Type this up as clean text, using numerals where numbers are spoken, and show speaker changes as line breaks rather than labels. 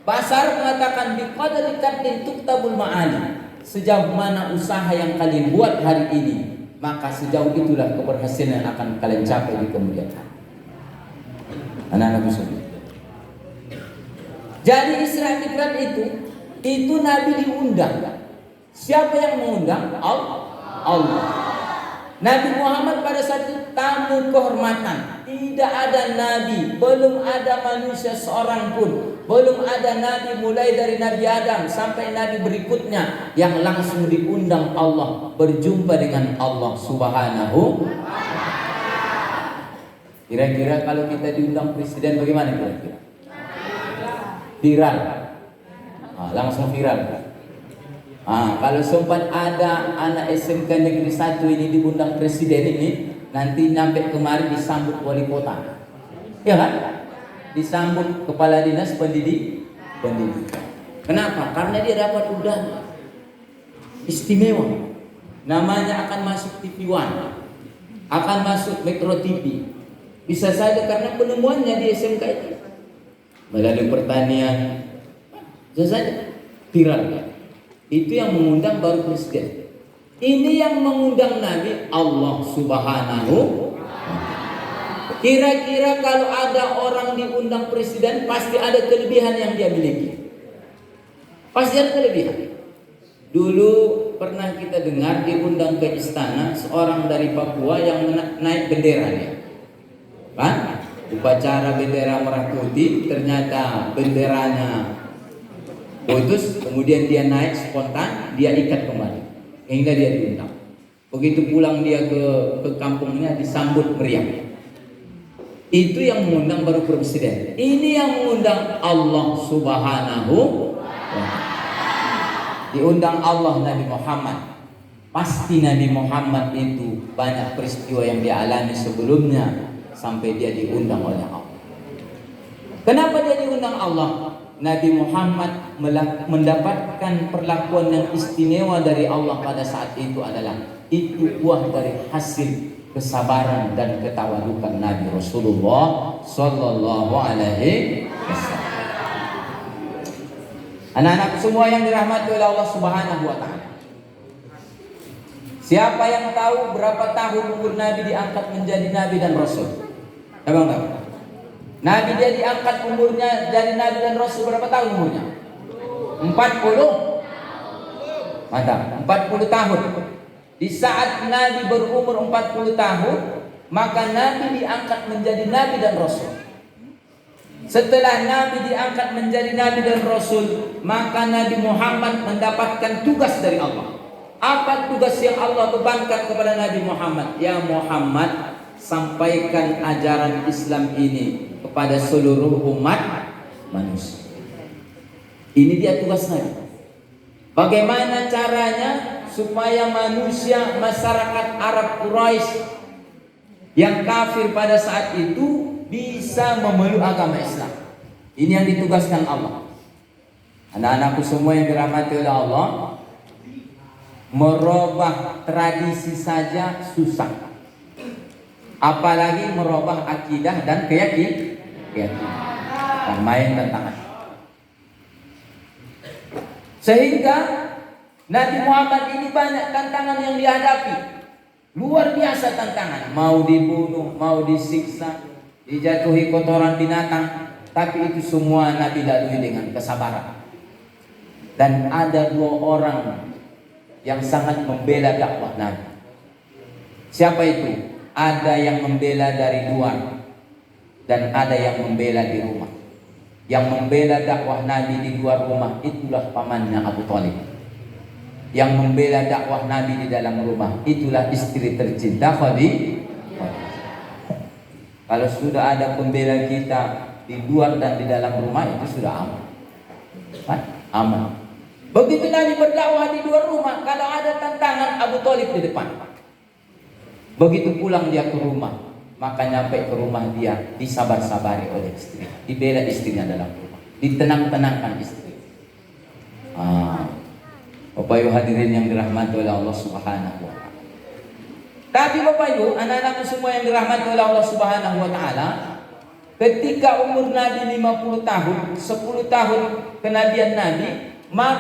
Bahasa Arab mengatakan biqadri qadrin tuktabul ma'ali. Sejauh mana usaha yang kalian buat hari ini, maka sejauh itulah keberhasilan yang akan kalian capai di kemudian hari. Anak-anakku semua. Jadi Isra Mi'raj itu Nabi diundang. Siapa yang mengundang? Allah. Nabi Muhammad pada saat itu tamu kehormatan. Tidak ada nabi, belum ada manusia seorang pun, belum ada nabi mulai dari Nabi Adam sampai nabi berikutnya yang langsung diundang Allah berjumpa dengan Allah Subhanahu. Kira-kira kalau kita diundang presiden bagaimana kira-kira? Viral. Langsung viral. Kalau sempat ada anak SMK Negeri 1 ini diundang presiden ini, nanti nyampe kemari disambut wali kota. Ya kan? Disambut kepala dinas pendidikan. Kenapa? Karena dia dapat undangan istimewa. Namanya akan masuk TV One, akan masuk Metro TV. Bisa saja karena penemuannya di SMK itu. Melalui pertanian, bisa saja viral. Itu yang mengundang baru presiden. Ini yang mengundang Nabi Allah Subhanahu. Kira-kira kalau ada orang diundang presiden, pasti ada kelebihan yang dia miliki. Pasti ada kelebihan. Dulu pernah kita dengar diundang ke istana seorang dari Papua yang naik benderanya. Kan? Upacara bendera merah putih, ternyata benderanya putus, kemudian dia naik spontan, dia ikat kembali, hingga dia diundang. Begitu pulang dia ke kampungnya disambut meriah. Itu yang mengundang baru presiden. Ini yang mengundang Allah Subhanahu wa ta'ala. Diundang Allah Nabi Muhammad. Pasti Nabi Muhammad itu banyak peristiwa yang dia alami sebelumnya sampai dia diundang oleh Allah. Kenapa dia diundang Allah? Nabi Muhammad mendapatkan perlakuan yang istimewa dari Allah pada saat itu adalah itu buah dari hasil kesabaran dan ketawadukan Nabi Rasulullah Sallallahu Alaihi Wasallam. Anak-anak semua yang dirahmati oleh Allah Subhanahu Wa Taala. Siapa yang tahu berapa tahun umur Nabi diangkat menjadi Nabi dan Rasul? Abang tahu? Nabi dia diangkat umurnya jadi Nabi dan Rasul berapa tahun umurnya? 40. Mantap, 40 tahun. Di saat Nabi berumur 40 tahun, maka Nabi diangkat menjadi Nabi dan Rasul. Setelah Nabi diangkat menjadi Nabi dan Rasul, maka Nabi Muhammad mendapatkan tugas dari Allah. Apa tugas yang Allah bebankan kepada Nabi Muhammad? Ya Muhammad, sampaikan ajaran Islam ini kepada seluruh umat manusia. Ini dia tugas Nabi. Bagaimana caranya supaya manusia masyarakat Arab Quraisy yang kafir pada saat itu bisa memeluk agama Islam. Ini yang ditugaskan Allah. Anak-anakku semua yang dirahmati oleh Allah, merubah tradisi saja susah. Apalagi merubah akidah dan keyakinan. Dan main tantangan. Sehingga Nabi Muhammad ini banyak tantangan yang dihadapi. Luar biasa tantangan. Mau dibunuh, mau disiksa, dijatuhi kotoran binatang. Tapi itu semua Nabi lalui dengan kesabaran. Dan ada dua orang yang sangat membela dakwah Nabi. Siapa itu? Ada yang membela dari luar dan ada yang membela di rumah. Yang membela dakwah Nabi di luar rumah itulah pamannya Abu Thalib. Yang membela dakwah Nabi di dalam rumah itulah istri tercinta Khadijah. Kalau sudah ada pembela kita di luar dan di dalam rumah itu sudah aman. Aman. Begitu Nabi berdakwah di luar rumah, kalau ada tantangan Abu Thalib di depan. Begitu pulang dia ke rumah, maka nyampe ke rumah dia disabar-sabari oleh istri, dibela istrinya dalam rumah, ditenang-tenangkan istri. Bapak Ibu hadirin yang dirahmati oleh Allah Subhanahu wa Ta'ala. Tapi Bapak Ibu, anak-anakku semua yang dirahmati oleh Allah Subhanahu wa Ta'ala, Ketika umur Nabi 50 tahun, 10 tahun kenabian Nabi, maka